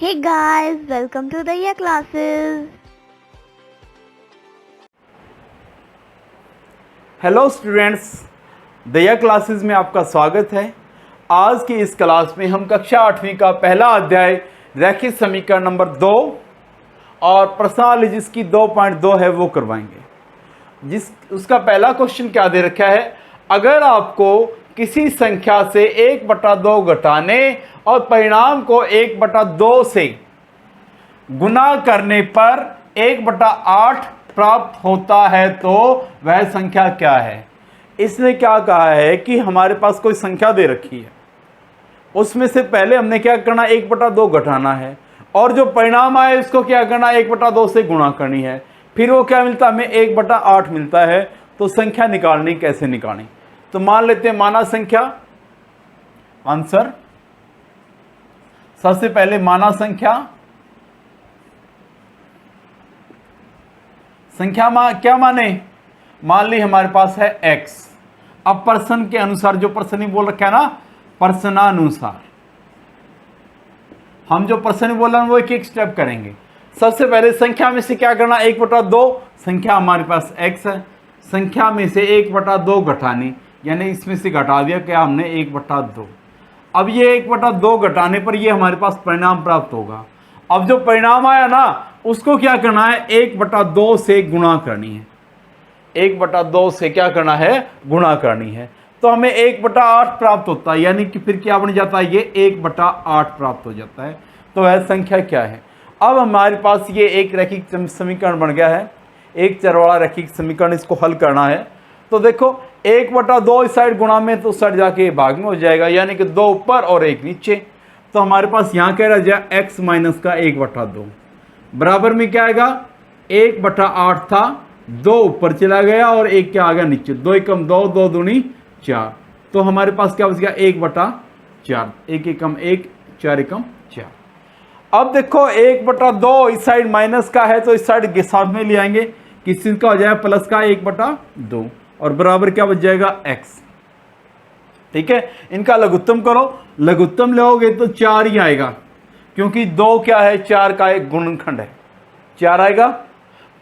Hey guys, welcome to the Daya classes. Hello students, Daya classes में आपका स्वागत है। आज की इस क्लास में हम कक्षा 8वीं का पहला अध्याय रैखिक समीकरण नंबर 2 और प्रश्नावली जिसकी 2.2 है वो करवाएंगे। उसका पहला क्वेश्चन क्या दे रखा है, अगर आपको किसी संख्या से 1/2 घटाने और परिणाम को 1/2 से गुना करने पर 1/8 प्राप्त होता है तो वह संख्या क्या है। इसने क्या कहा है कि हमारे पास कोई संख्या दे रखी है, उसमें से पहले हमने क्या करना, 1/2 घटाना है और जो परिणाम आए उसको क्या करना, 1/2 से गुणा करनी है। फिर वो क्या मिलता है, हमें 1/8 मिलता है। तो संख्या निकालनी, कैसे निकालनी, तो मान लेते हैं माना संख्या। आंसर सबसे पहले माना संख्या क्या माने, मान ली हमारे पास है x। अब पर्सन के अनुसार, जो पर्सन ही बोल रखा है ना, पर्सनानुसार हम जो पर्सन बोल रहे हैं वो एक एक स्टेप करेंगे। सबसे पहले संख्या में से क्या करना, 1/2। संख्या हमारे पास x है, संख्या में से 1/2 घटानी, यानी इसमें से घटा दिया क्या हमने, 1/2। अब ये 1/2 घटाने पर ये हमारे पास परिणाम प्राप्त होगा। अब जो परिणाम आया ना उसको क्या करना है, 1/2 से गुणा करनी है। 1/2 से क्या करना है, गुणा करनी है। तो हमें 1/8 प्राप्त होता है, यानी कि फिर क्या बन जाता है, ये 1/8 प्राप्त हो जाता है। तो वह संख्या क्या है। अब हमारे पास ये एक रैखिक समीकरण बन गया है, एक चर वाला रैखिक समीकरण। इसको हल करना है तो देखो 1/2 इस साइड गुणा में, तो साइड जाके भाग में हो जाएगा, यानी कि 2 ऊपर और 1 नीचे। तो हमारे पास यहाँ कह रहा जाए x माइनस का 1/2 बराबर में क्या आएगा, 1/8 था, 2 ऊपर चला गया और 1 क्या आ गया नीचे, 2 एकम 2, 2 दूनी 4। तो हमारे पास क्या बच गया, 1/4, 1 एकम 1, 4 एकम 4। अब देखो 1/2 इस साइड माइनस का है तो इस साइड के साथ में ले आएंगे, किसी का हो जाएगा प्लस का 1/2 और बराबर क्या बच जाएगा x। ठीक है, इनका लघुत्तम करो, लघुत्तम लोगे तो 4 ही आएगा, क्योंकि 2 क्या है, 4 का एक गुणनखंड है, 4 आएगा।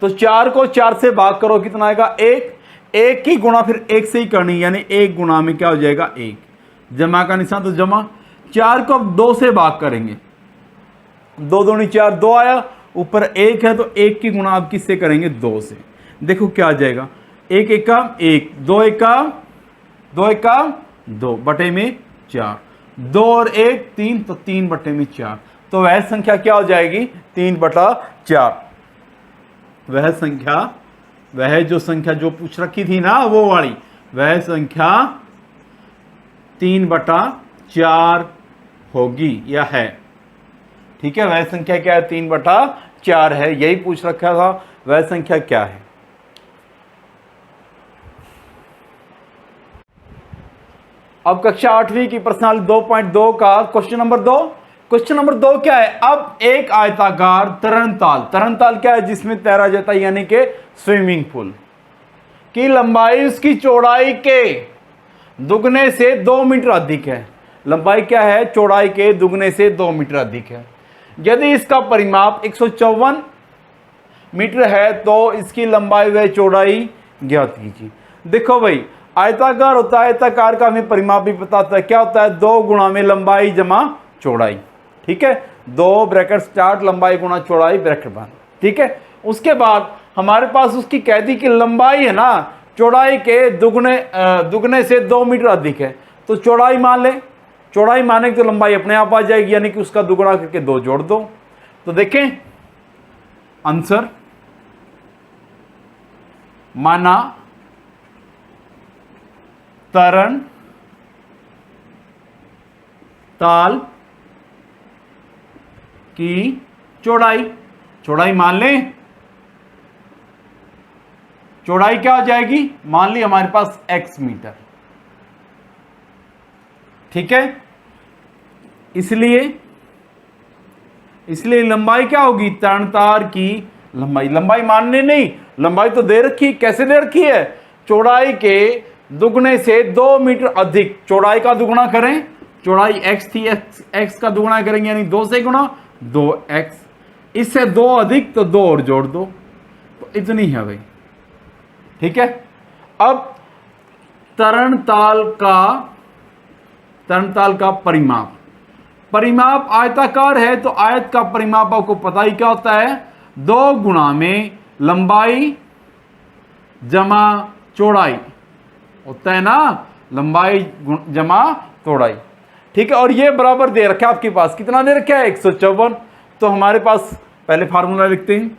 तो 4 को 4 से भाग करो, कितना आएगा, 1 की गुणा फिर 1 से ही करनी, यानी 1 गुणा में क्या हो जाएगा, 1। जमा का निशान तो जमा। 4 को अब 2 से भाग करेंगे, 2 दूनी 4, 2 आया, ऊपर 1 है तो 1 की गुणा आप किससे करेंगे, 2 से। देखो क्या आ जाएगा, 1 एकम 1, 2 एकम 2 बटे में 4, 2 और 1 3, तो 3 बटे में 4। तो वह संख्या क्या हो जाएगी, 3/4। वह जो संख्या जो पूछ रखी थी ना वो वाली, वह संख्या 3/4 होगी या है। ठीक है, वह संख्या क्या है, 3/4 है, यही पूछ रखा था, वह संख्या क्या है। अब कक्षा 8वीं की प्रश्नावली 2.2 का क्वेश्चन नंबर 2। क्वेश्चन नंबर 2 क्या है, अब एक आयताकार तरणताल क्या है, जिसमें तैरा जाता है, यानी कि स्विमिंग पूल की लंबाई उसकी चौड़ाई के दुगने से 2 मीटर अधिक है। लंबाई क्या है, चौड़ाई के दुगने से 2 मीटर अधिक है। यदि इसका परिमाप 154 मीटर है तो इसकी लंबाई व चौड़ाई ज्ञात कीजिए। देखो भाई, आयताकार होता है, आयताकार का हमें परिमाप भी पता होता है, क्या होता है, 2 गुणा में लंबाई जमा चौड़ाई। ठीक है, 2 ब्रैकेट स्टार्ट, लंबाई गुणा चौड़ाई ब्रैकेट बंद। ठीक है, उसके बाद हमारे पास उसकी कह दी कि लंबाई है ना, चौड़ाई के दुगने से 2 मीटर अधिक है, तो चौड़ाई मान ले। चौड़ाई माने तो लंबाई अपने आप आ जाएगी, यानी कि उसका दुगुना करके 2 जोड़ दो। तो देखें आंसर, माना तरण ताल की चौड़ाई मान लें, चौड़ाई क्या हो जाएगी, मान ली हमारे पास x मीटर। ठीक है, इसलिए लंबाई क्या होगी, तरणताल की लंबाई मानने नहीं, लंबाई तो दे रखी, कैसे दे रखी है, चौड़ाई के दुगने से 2 मीटर अधिक। चौड़ाई का दुगुना करें, चौड़ाई x थी, x का दुगुना करेंगे यानी 2 से गुणा, 2x, इससे 2 अधिक तो 2 और जोड़ दो, तो इतनी है भाई। ठीक है, अब तरणताल का परिमाप आयताकार है, तो आयत का परिमाप आपको पता ही क्या होता है, 2 गुणा में लंबाई जमा चौड़ाई होता है ना, लंबाई जमा चौड़ाई। ठीक है, और ये बराबर दे रखा है आपके पास, कितना दे रखा है 154। तो हमारे पास पहले फार्मूला लिखते हैं,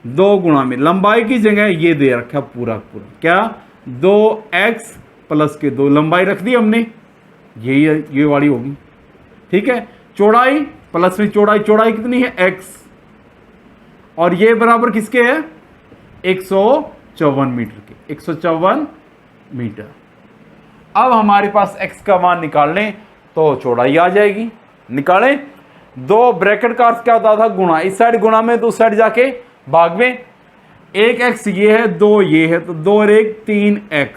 2 गुणा में लंबाई की जगह ये दे रखा है पूरा क्या, 2x प्लस के 2, लंबाई रख दी हमने, ये वाली होगी। ठीक है, चौड़ाई प्लस में चौड़ाई कितनी है x, और ये बराबर किसके है 154 मीटर के, 154 मीटर। अब हमारे पास x का मान निकालने तो चौड़ाई आ जाएगी, निकालें। 2 ब्रैकेट का अर्थ क्या होता था, गुणा, इस साइड गुणा में तो उस साइड जाके भाग में, 1x ये है, 2 ये है, तो 2 और 1 3x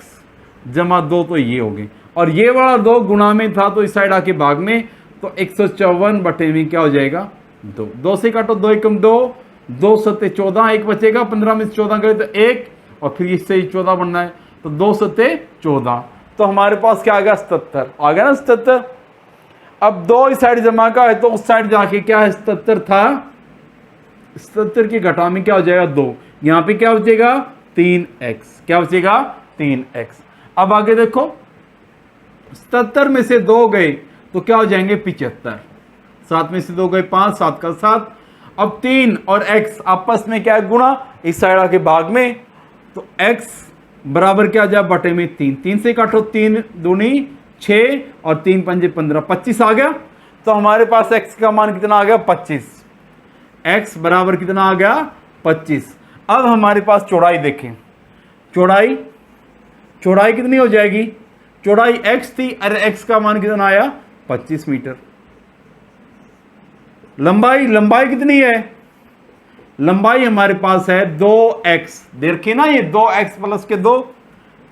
जमा 2 तो ये हो गए, और ये वाला 2 गुणा में था तो इस साइड आके भाग में, तो 154 बटे में क्या हो जाएगा 2, 2 से काटो, 2 एकम 2, 2 सत्ते 14, 1 बचेगा, 15 में से 14 करे तो 1, और फिर इससे 14 बनना है, तो 2 सत्ते 14, तो हमारे पास क्या आ गया 77, आ गया ना 77। अब 2 इस साइड जमा का है तो उस साइड जाके क्या है 77 था, 77 की घटा में क्या हो जाएगा 2, यहाँ पे क्या बचेगा 3x, क्या बचेगा 3x। अब आगे देखो, 77 में से 2 गए तो क्या हो जाएंगे 75, 7 में से 2 गए 5, 7 का 7, अब 3 और x आपस में क्या है गुणा, इस साइड आके भाग में, तो x बराबर क्या आ जाए बटे में 3, 3 से काटो, 3 दूनी 6 और 3 पंजे 15, 25 आ गया। तो हमारे पास x का मान कितना आ गया 25, x बराबर कितना आ गया 25। अब हमारे पास चौड़ाई देखें, चौड़ाई कितनी हो जाएगी, चौड़ाई x थी, अरे x का मान कितना आया 25 मीटर। लंबाई कितनी है, लंबाई हमारे पास है 2x, देखिए ना ये 2x प्लस के 2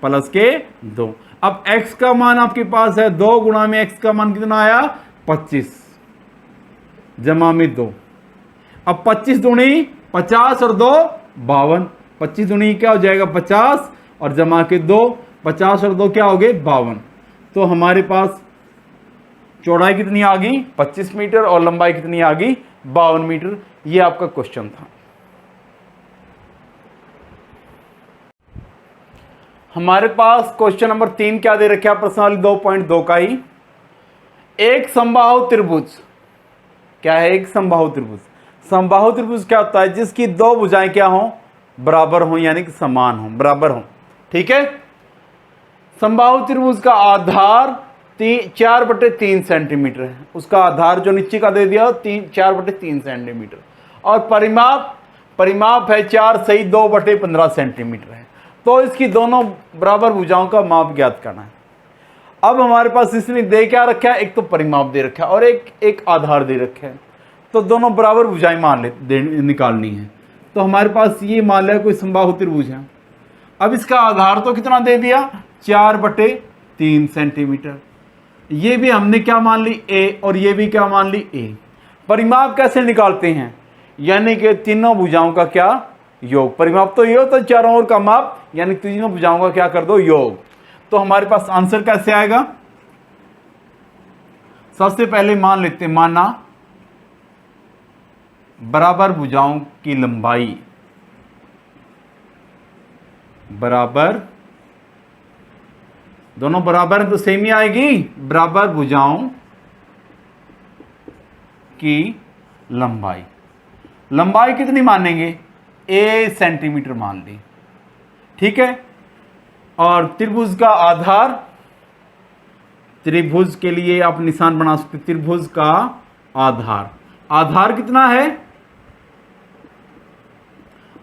प्लस के 2। अब x का मान आपके पास है 2 गुणा में x का मान कितना आया 25 जमा में 2। अब 25 दूनी 50 और 2 52, 25 दूनी क्या हो जाएगा 50 और जमा के 2, 50 और 2 क्या हो गए 52। तो हमारे पास चौड़ाई कितनी आ गई 25 मीटर और लंबाई कितनी आ गई 52 मीटर। ये आपका क्वेश्चन था। हमारे पास क्वेश्चन नंबर 3 क्या दे रखा है, प्रश्नावली 2.2 का ही। एक समबाहु त्रिभुज, क्या है एक समबाहु त्रिभुज, समबाहु त्रिभुज क्या होता है जिसकी 2 भुजाएं क्या हो बराबर हो, यानी कि समान हो, बराबर हो। ठीक है, समबाहु त्रिभुज का आधार 4/3 सेंटीमीटर है, उसका आधार जो नीचे का दे दिया 4/3 सेंटीमीटर, और परिमाप है 4 सही 2/15 सेंटीमीटर है। तो इसकी दोनों बराबर भुजाओं का माप ज्ञात करना है। अब हमारे पास इसने दे क्या रखा है, एक तो परिमाप दे रखा है और एक आधार दे रखा है, तो दोनों बराबर भुजाएं निकालनी है। तो हमारे पास ये मान लिया कोई समबाहु त्रिभुज है। अब इसका आधार तो कितना दे दिया 4/3 सेंटीमीटर, ये भी हमने क्या मान ली a और ये भी क्या मान ली a। परिमाप कैसे निकालते हैं, यानी कि तीनों भुजाओं का क्या योग, परिमाप तो ये होता है चारों ओर का माप, यानी तीनों भुजाओं का क्या कर दो योग। तो हमारे पास आंसर कैसे आएगा, सबसे पहले मान लेते हैं, माना बराबर भुजाओं की लंबाई बराबर, दोनों बराबर है तो सेम ही आएगी, बराबर भुजाओं की लंबाई कितनी मानेंगे a सेंटीमीटर मान ली। ठीक है, और त्रिभुज का आधार, त्रिभुज के लिए आप निशान बना सकते, त्रिभुज का आधार कितना है,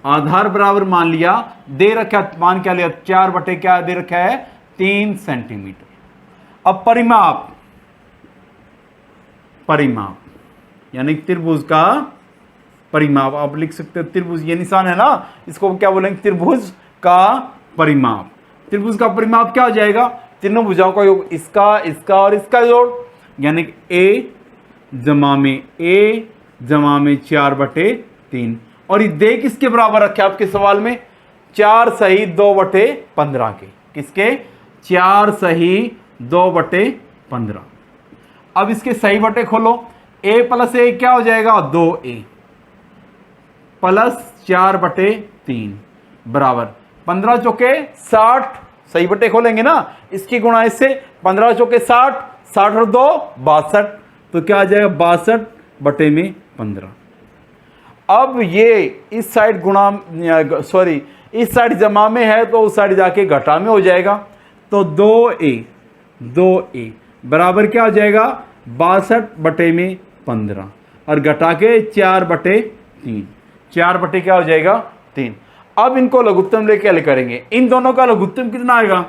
आधार बराबर मान लिया, दे रखा मान क्या लिया 4 क्या दे रखा है 3 सेंटीमीटर। अब परिमाप यानी त्रिभुज का परिमाप आप लिख सकते हैं, त्रिभुज ये निशान है ना, इसको क्या बोलेंगे त्रिभुज का परिमाप। त्रिभुज का परिमाप क्या हो जाएगा, तीनों भुजाओं का योग, इसका और इसका जोड़, यानी a जमा में a जमा में 4/3। और ये दे किसके बराबर रखे आपके सवाल में? 4 सही 2/15 के। किसके? 4 सही 2/15। अब इसके सही बटे खोलो। a प्लस ए क्या हो जाएगा? 2a प्लस 4/3 बराबर 15 चौके 60। सही बटे खोलेंगे ना, इसकी गुणा इससे 15 चौके 60, 60 और 2 62। तो क्या आ जाएगा? 62/15। अब ये इस साइड गुणा सॉरी इस साइड जमा में है तो उस साइड जाके घटा में हो जाएगा। तो 2a बराबर क्या हो जाएगा? 62/15 और घटा के 4/3। 4 बटे क्या हो जाएगा? 3। अब इनको लघुत्तम लेके हल करेंगे। इन दोनों का लघुत्तम कितना आएगा?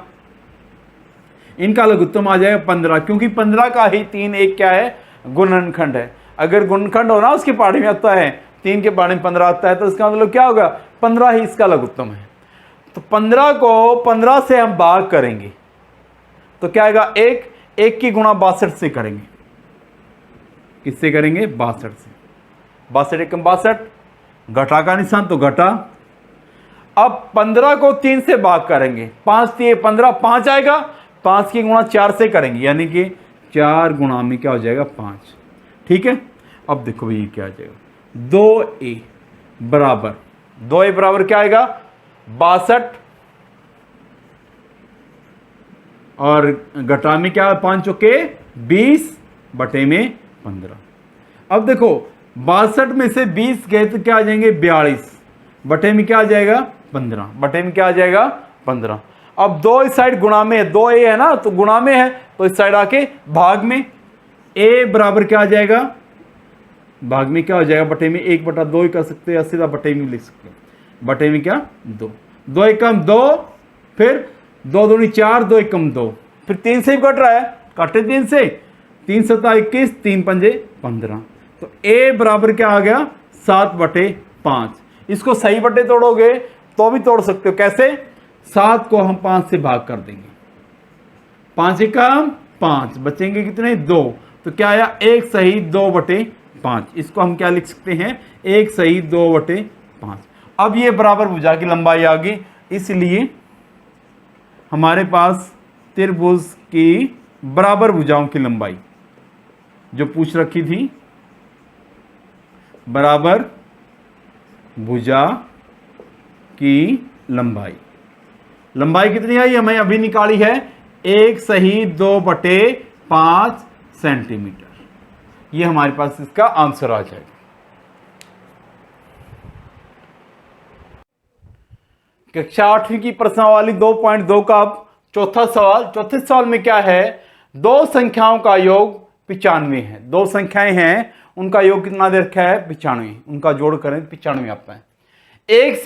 इनका लघुत्तम आ जाएगा 15, क्योंकि 15 का ही 3 एक क्या है? गुणनखंड है। अगर गुणनखंड हो ना उसके पहाड़ी में आता है, 3 के पहाड़ी में 15 आता है, तो इसका मतलब क्या होगा? 15 ही इसका लघुत्तम है। तो 15 को 15 से हम भाग करेंगे तो क्या आएगा? 1 की गुणा 62 से करेंगे। किससे करेंगे? 62 से। 62 एकम 62, घटा का निशान तो घटा। अब 15 को 3 से भाग करेंगे, 5 3 15, 5 आएगा। 5 की गुणा 4 से करेंगे, यानी कि 4 गुणा में क्या हो जाएगा? 5। ठीक है। अब देखो भाई ये क्या आ जाएगा? 2a बराबर क्या आएगा? 62 और घटा में क्या? 5 चौके 20/15। अब देखो 62 में से 20 गए तो क्या आ जाएंगे? 42 बटे में क्या आ जाएगा? 15 बटे में क्या आ जाएगा? 15। अब 2 इस साइड गुणा में है, 2a है ना, तो गुणा में है तो इस साइड आके भाग में। a बराबर क्या आ जाएगा? भाग में क्या हो जाएगा? बटे में 1/2 ही कर सकते हैं या सीधा बटे में लिख सकते हैं। बटे में क्या? 2। 2 एकम 2, फिर 2 दूनी 4, 2 एकम 2, फिर 3 से ही कट रहा है, काटे 3 से। 3 7 21, 3 पंजे 15। तो a बराबर क्या आ गया? 7/5। इसको सही बटे तोड़ोगे तो भी तोड़ सकते हो। कैसे? 7 को हम 5 से भाग कर देंगे। 5 एकम 5, बचेंगे कितने? 2। तो क्या आया? 1 सही 2/5। इसको हम क्या लिख सकते हैं? 1 सही 2/5। अब ये बराबर भुजा की लंबाई आ गई, इसलिए हमारे पास त्रिभुज की बराबर भुजाओं की लंबाई जो पूछ रखी थी, बराबर भुजा की लंबाई कितनी आई? हमें अभी निकाली है 1 सही 2/5 सेंटीमीटर। ये हमारे पास इसका आंसर आ जाएगा। कक्षा 8वीं की प्रश्नावली 2.2 का अब चौथा सवाल। चौथे सवाल में क्या है? दो संख्याओं का योग 95 है। दो संख्याएं हैं, उनका योग कितना दे रखा है? 95। उनका जोड़ करें 95 आता है। एक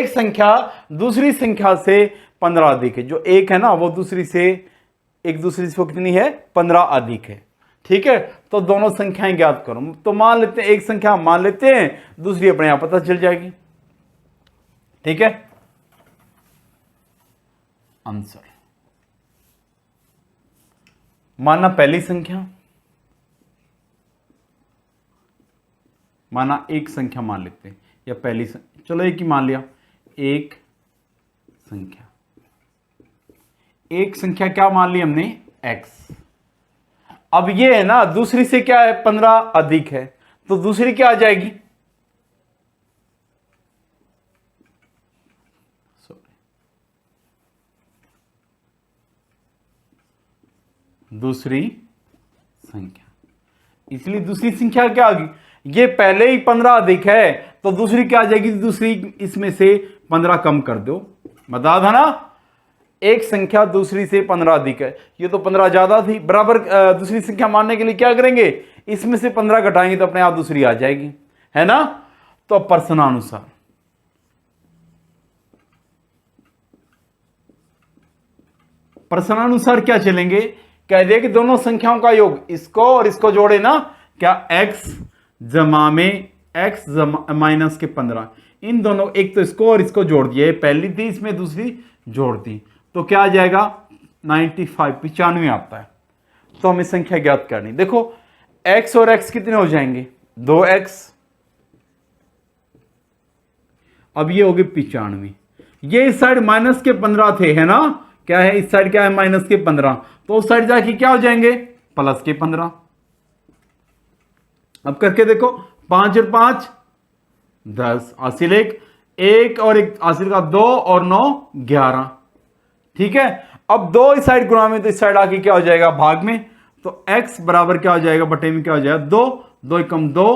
संख्या दूसरी संख्या से 15 अधिक है। जो एक है ना वो एक दूसरी से कितनी है? 15 अधिक है। ठीक है, तो दोनों संख्याएं ज्ञात करो। तो मान लेते हैं एक संख्या मान लेते हैं, दूसरी अपने आप पता चल जाएगी। ठीक है, आंसर माना पहली संख्या, माना एक संख्या मान लेते हैं, या पहली चलो एक ही मान लिया। एक संख्या क्या मान ली हमने? x। अब ये है ना दूसरी से क्या है? 15 अधिक है, तो दूसरी क्या आ जाएगी? दूसरी संख्या, इसलिए दूसरी संख्या क्या आ गई? ये पहले ही 15 अधिक है, तो दूसरी क्या आ जाएगी? दूसरी इसमें से 15 कम कर दो। बता था ना, एक संख्या दूसरी से 15 अधिक है, ये तो 15 ज्यादा थी। बराबर दूसरी संख्या मानने के लिए क्या करेंगे? इसमें से 15 घटाएंगे तो अपने आप दूसरी आ जाएगी, है ना। तो प्रश्नानुसार क्या चलेंगे? कह दिया कि दोनों संख्याओं का योग, इसको और इसको जोड़े ना, क्या x जमा में x माइनस के 15, इन दोनों, एक तो इसको और इसको जोड़ दिया, पहली थी इसमें दूसरी जोड़ दी, तो क्या आ जाएगा? 95 आता है। तो हमें संख्या ज्ञात करनी। देखो x और x कितने हो जाएंगे? 2x, अब ये हो गए 95। ये इस साइड माइनस के 15 थे, है ना, क्या है इस साइड क्या है माइनस के 15, तो उस साइड जाके क्या हो जाएंगे प्लस के 15। अब करके देखो 5 और 5 10, हासिल एक और एक हासिल का 2 और 9 11। ठीक है, अब 2 इस साइड गुणा में, तो इस साइड आके क्या हो जाएगा भाग में, तो x बराबर क्या हो जाएगा बटे में क्या हो जाएगा 2, 2 एकम 2,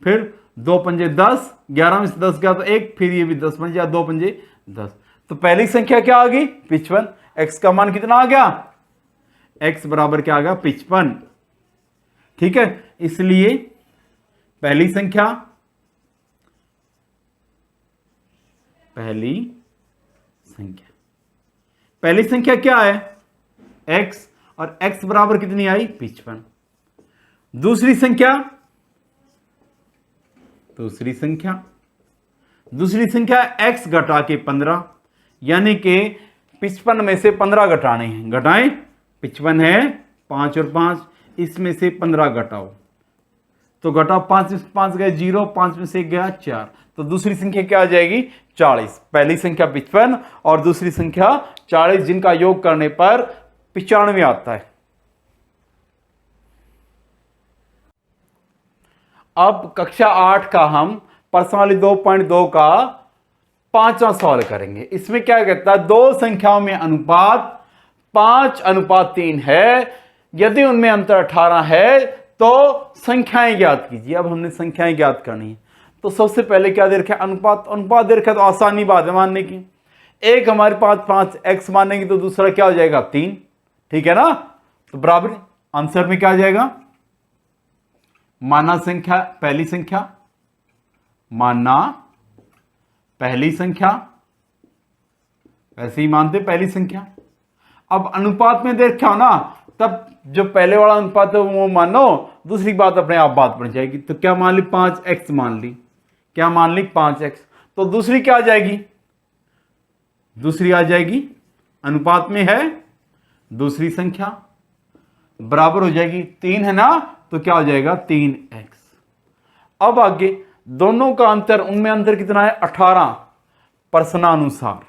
फिर 2 पंजे 10, 11 में से 10 गया तो 1, फिर ये भी 10 बन जाए, 2 पंजे 10। तो पहली संख्या क्या आ गई 55। x का मान कितना आ गया, x बराबर क्या आ गया 55। ठीक है, इसलिए पहली संख्या क्या है x, और x बराबर कितनी आई 55। दूसरी संख्या x घटा के 15, यानी कि 55 में से 15 घटाने हैं, घटाएं 55 है 5 और 5, इसमें से 15 घटाओ, तो घटाओ 5 में 5 गए 0, 5 में से 1 गया 4, तो दूसरी संख्या क्या आ जाएगी 40। पहली संख्या 55 और दूसरी संख्या 40, जिनका योग करने पर 95 आता है। अब कक्षा 8 का हम प्रश्नावली 2.2 का 5वां सवाल करेंगे। इसमें क्या कहता है, दो संख्याओं में अनुपात 5:3 है, यदि उनमें अंतर 18 है तो संख्याएं ज्ञात कीजिए। अब हमने संख्याएं ज्ञात करनी है, तो सबसे पहले क्या दे रखा है अनुपात दे रखा है, तो आसानी बात है मानने की। एक हमारे पास 5x मानेंगे तो दूसरा क्या हो जाएगा 3, ठीक है ना, तो बराबर आंसर में क्या आ जाएगा माना पहली संख्या, वैसे ही मानते पहली संख्या। अब अनुपात में देख क्या हो ना, तब जो पहले वाला अनुपात है वो मानो, दूसरी बात अपने आप बात बन जाएगी। तो क्या मान ली 5x मान ली, क्या मान ली 5x, तो दूसरी क्या आ जाएगी, दूसरी आ जाएगी अनुपात में है दूसरी संख्या, बराबर हो जाएगी 3 है ना, तो क्या हो जाएगा 3x। अब आगे दोनों का अंतर, उनमें अंतर कितना है 18 प्रश्नानुसार।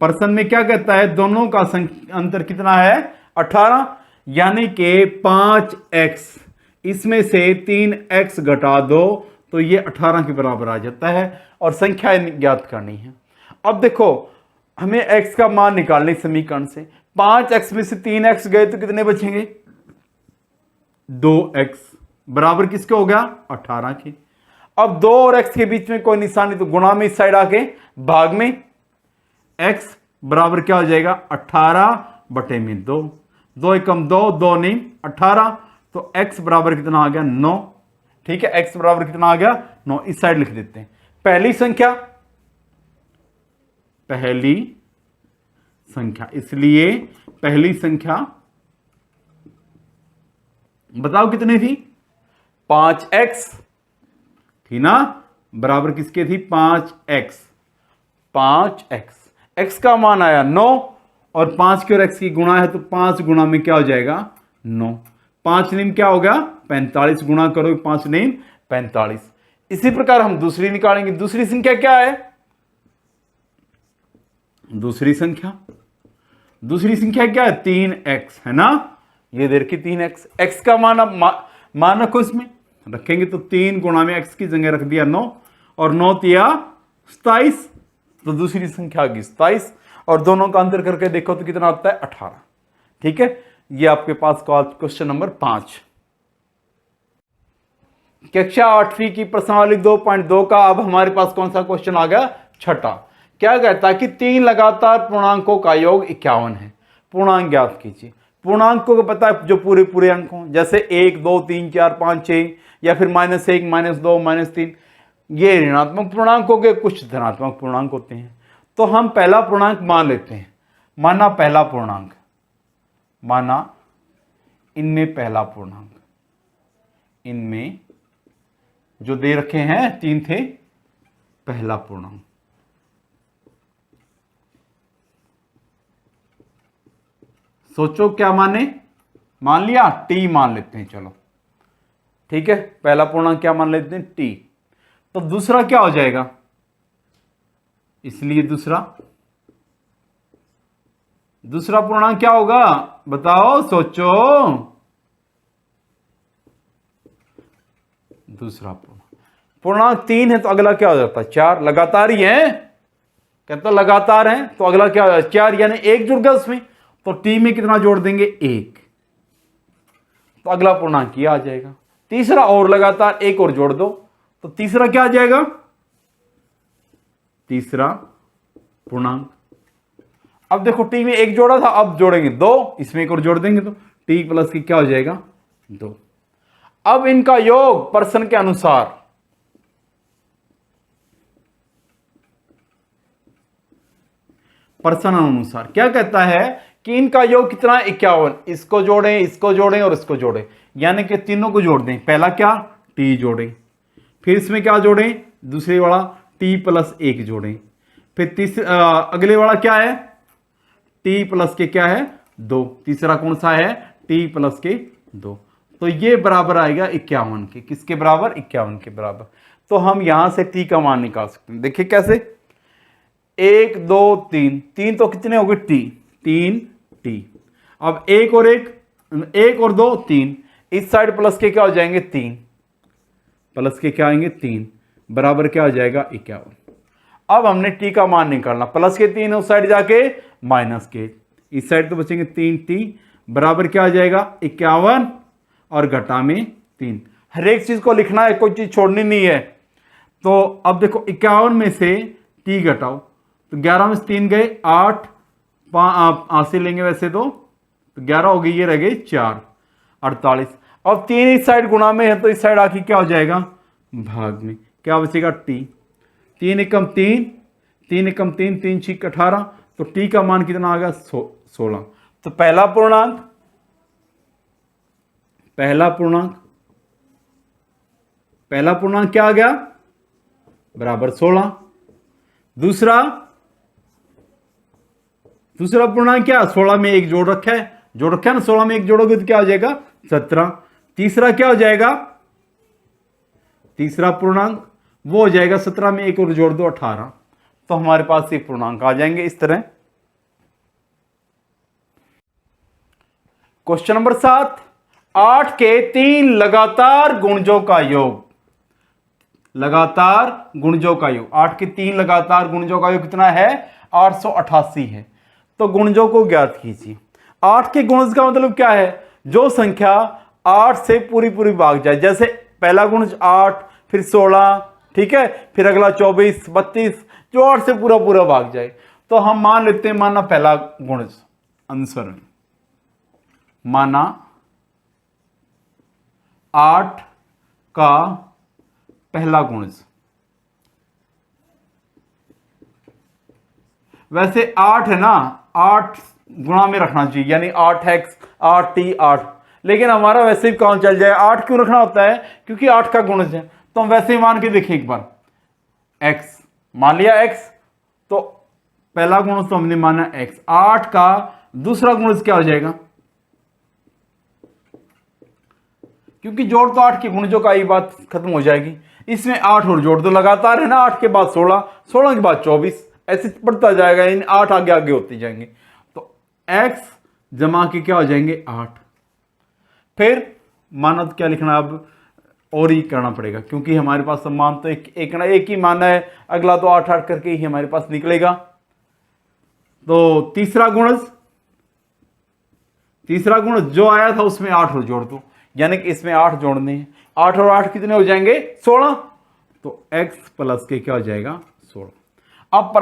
प्रश्न में क्या कहता है दोनों का अंतर कितना है 18, यानी कि 5x, इसमें से 3x घटा दो तो ये 18 के बराबर आ जाता है, और संख्या ज्ञात करनी है। अब देखो हमें x का मान निकालने समीकरण से, 5x में से 3x गए तो कितने बचेंगे 2x, बराबर किसके हो गया 18 के। अब 2 और x के बीच में कोई निशान नहीं, तो गुणा में इस साइड आके भाग में x बराबर क्या हो जाएगा 18 बटे में 2, 2 एकम 2, 2 नहीं 18, तो x बराबर कितना आ गया 9। ठीक है, x बराबर कितना आ गया 9, इस साइड लिख देते हैं। पहली संख्या, इसलिए पहली संख्या बताओ कितनी थी 5x थी ना, बराबर किसके थी 5x, x का मान आया 9, और 5 की और x की गुणा है, तो 5 गुणा में क्या हो जाएगा 9, 5 नीम क्या हो गया 45, गुणा करो 5 नीम 45। इसी प्रकार हम दूसरी निकालेंगे। दूसरी संख्या क्या है, दूसरी संख्या क्या है 3x है ना, ये देर की 3x, x का मान रखो इसमें रखेंगे, तो 3 गुणा में x की जगह रख दिया 9, और 9 तिया 27, तो दूसरी संख्या आ गई 27, और दोनों का अंतर करके देखो तो कितना आता है 18। ठीक है, ये आपके पास क्वेश्चन नंबर 5। कक्षा 8वीं की प्रश्नावली 2.2 का अब हमारे पास कौन सा क्वेश्चन आ गया, छठा। क्या कहता है कि 3 लगातार पूर्णांकों का योग 51 है, पूर्णांक ज्ञात कीजिए। पूर्णांकों को पता है जो पूरे अंक हों, जैसे 1 2 3 4 5 6, या फिर -1 -2 -3, ये ऋणात्मक पूर्णांक हो गए, कुछ धनात्मक पूर्णांक होते हैं। तो हम पहला पूर्णांक मान लेते हैं, माना पहला पूर्णांक, माना इनमें पहला पूर्णांक, इनमें जो दे रखे हैं 3 थे, पहला पूर्णांक सोचो क्या माने, मान लिया, टी मान लेते हैं, चलो ठीक है। पहला पूर्णांक क्या मान लेते हैं, टी। तो दूसरा क्या हो जाएगा, इसलिए दूसरा पूर्णांक क्या होगा, बताओ, सोचो। दूसरा पूर्णांक 3 है तो अगला क्या हो जाता है, 4। लगातार ही है, कहता लगातार है तो अगला क्या हो जाएगा, 4, यानी 1 जुड़ गया उसमें, तो टी में कितना जोड़ देंगे, 1, तो अगला पूर्णांक ये आ जाएगा। तीसरा और लगातार 1 और जोड़ दो, तो तीसरा क्या आ जाएगा, तीसरा पूर्णांक। अब देखो टी में 1 जोड़ा था, अब जोड़ेंगे 2, इसमें 1 और जोड़ देंगे तो टी प्लस की क्या हो जाएगा, 2। अब इनका योग प्रश्न के अनुसार, प्रश्न अनुसार क्या कहता है कि इनका योग कितना है, 51। इसको जोड़ें, इसको जोड़ें और इसको जोड़ें, यानी कि तीनों को जोड़ दें। पहला क्या, टी जोड़ें, फिर इसमें क्या जोड़ें, दूसरे वाला टी प्लस 1 जोड़ें, फिर अगले वाला क्या है, टी प्लस के क्या है, 2। तीसरा कौन सा है, टी प्लस के 2। तो ये बराबर आएगा 51 के, किसके बराबर, 51 के बराबर। तो हम यहां से टी का मान निकाल सकते हैं। देखिए कैसे, 1 2 3, 3 तो कितने हो गए, टी, 3 टी। अब 1 और 2 3, इस साइड प्लस के क्या हो जाएंगे, 3 प्लस के क्या आएंगे, 3 बराबर क्या हो जाएगा, 51। अब हमने टी का मान निकालना, प्लस के 3 उस साइड जाके माइनस के इस साइड, तो बचेंगे 3 टी बराबर क्या हो जाएगा, 51 और घटा में 3। हर एक चीज को लिखना है, कोई चीज छोड़नी नहीं है। तो अब देखो 51 में से टी घटाओ, तो 11 में से 3 गए 8, आप आंसर लेंगे वैसे तो 11 हो गई, ये रह गई 4, 48। अब 3 इस साइड गुणा में है तो इस साइड आके क्या हो जाएगा, भाग में, क्या बचेगा, टी। 3 एकम 3, 3 एकम 3, 3 6 18, तो टी का मान कितना आ गया, 16। तो पहला पूर्णांक क्या आ गया, बराबर 16। दूसरा पूर्णांक क्या, 16 में 1 जोड़ रखा है ना, 16 में 1 जोड़ोगे तो क्या हो जाएगा, 17। तीसरा क्या हो जाएगा, तीसरा पूर्णांक वो हो जाएगा 17 में 1 और जोड़ दो, 18। तो हमारे पास ये पूर्णांक आ जाएंगे इस तरह। क्वेश्चन नंबर 7, 8 के 3 लगातार गुणजों का योग। 8 के 3 लगातार गुणजों का योग कितना है, 888 है। तो गुणजों को ज्ञात कीजिए। 8 के गुणज का मतलब क्या है, जो संख्या 8 से पूरी भाग जाए। जैसे पहला गुणज 8, फिर 16, ठीक है, फिर अगला 24 32, जो 8 से पूरा भाग जाए। तो हम मान लेते हैं, माना पहला गुणज आंसर में, माना 8 का पहला गुणज। वैसे 8 है ना, 8 गुणा में रखना चाहिए, यानी 8x 8t 8, लेकिन हमारा वैसे ही काम चल जाए। 8 क्यों रखना होता है, क्योंकि 8 का गुणज है। तो हम वैसे ही मान के देखें एक बार, x मान लिया, x तो पहला गुणज तो हमने माना x। 8 का दूसरा गुणज क्या हो जाएगा, क्योंकि जोड़ तो 8 के गुणजों का ही बात खत्म हो जाएगी। इसमें 8 और जोड़ दो, लगातार है ना, 8 के बाद 16, 16 के बाद 24, ऐसे बढ़ता जाएगा, इन 8 आगे होती जाएंगे। तो x जमा के क्या हो जाएंगे, 8। फिर माना तो क्या लिखना, अब और ही करना पड़ेगा, क्योंकि हमारे पास मान तो एक ही माना है, अगला तो 8 8 करके ही हमारे पास निकलेगा। तो तीसरा गुणज जो आया था उसमें 8 और जोड़ दो, यानी कि इसमें 8 जोड़ने हैं। 8 और 8 कितने हो जाएंगे, 16। तो x प्लस के क्या हो जाएगा, 16। अब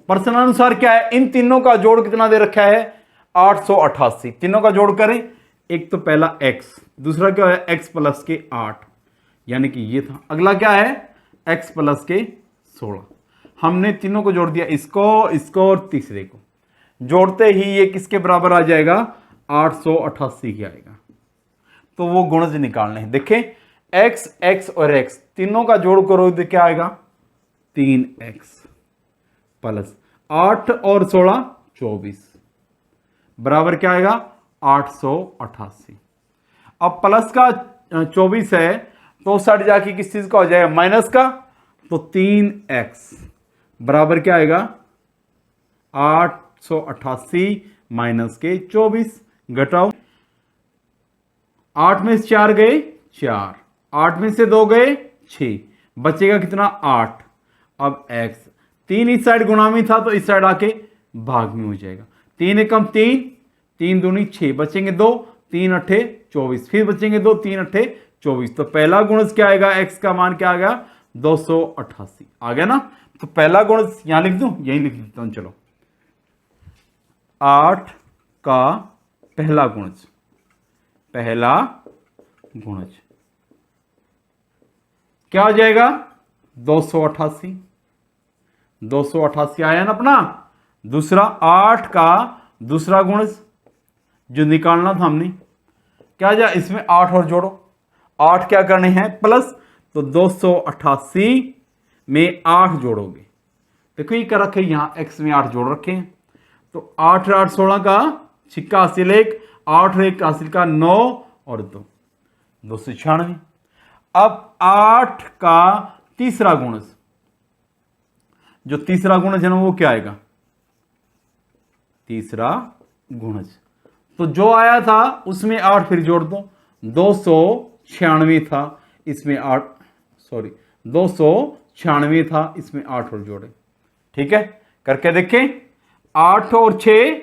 प्रश्नानुसार क्या है, इन तीनों का जोड़ कितना दे रखा है, 888। तीनों का जोड़ करें, एक तो पहला x, दूसरा क्या है, x प्लस के 8, यानी कि ये था। अगला क्या है, x प्लस के 16। हमने तीनों को जोड़ दिया, इसको और तीसरे को जोड़ते ही ये किसके बराबर आ जाएगा, 888 ही आएगा। तो वो गुणज निकालने हैं। देखें x और x तीनों का जोड़ करो तो क्या आएगा, 3x प्लस 8 और 16 24 बराबर क्या आएगा 888। अब प्लस का 24 है तो साइड जाके किस चीज का हो जाएगा माइनस का, तो 3x बराबर क्या आएगा 888 माइनस के 24 घटाओ 8 में से 4 गए 4, 8 में से 2 गए 6, बचेगा कितना 8। अब x 3 इस साइड गुणा में था तो इस साइड आके भाग में हो जाएगा, 3 एकम 3, 3 दूनी 6, बचेंगे 2, 3 अट्ठे 24, फिर बचेंगे 2, 3 अट्ठे 24। तो पहला गुणज क्या आएगा x का मान क्या आ गया 288 आ गया ना। तो पहला गुणज यहां लिख दूं, यही लिख देता हूं, चलो 8 का पहला गुणज, पहला गुणज क्या हो जाएगा 288, 288 आया ना अपना। दूसरा 8 का दूसरा गुणज जो निकालना था हमने, क्या जा इसमें 8 और जोड़ो, 8 क्या करने हैं प्लस, तो 288 में 8 जोड़ोगे, देखो ये क्या रखे यहां x में 8 जोड़ रखे हैं, तो 8 8 16 का छिक्का हासिल 1, 8 1 हासिल का 9 और 2 296। अब 8 का तीसरा गुणज, जो तीसरा गुणज है ना वो क्या आएगा तीसरा गुणज, तो जो आया था उसमें 8 फिर जोड़ दो, 296 था इसमें 8, सॉरी 296 था इसमें 8 और जोड़े, ठीक है करके देखें। 8 और 6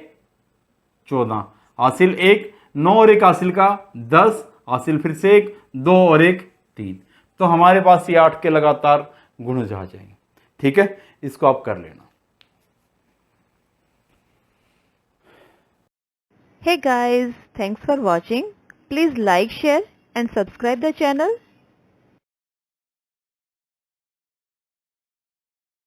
14 हासिल 1, 9 और 1 हासिल का 10 हासिल फिर से 1, 2 और 1 3, तो हमारे पास ये 8 के लगातार गुणज आ जाएंगे, ठीक है इसको आप कर लेना। Hey guys, thanks for watching. Please like, share and subscribe the channel.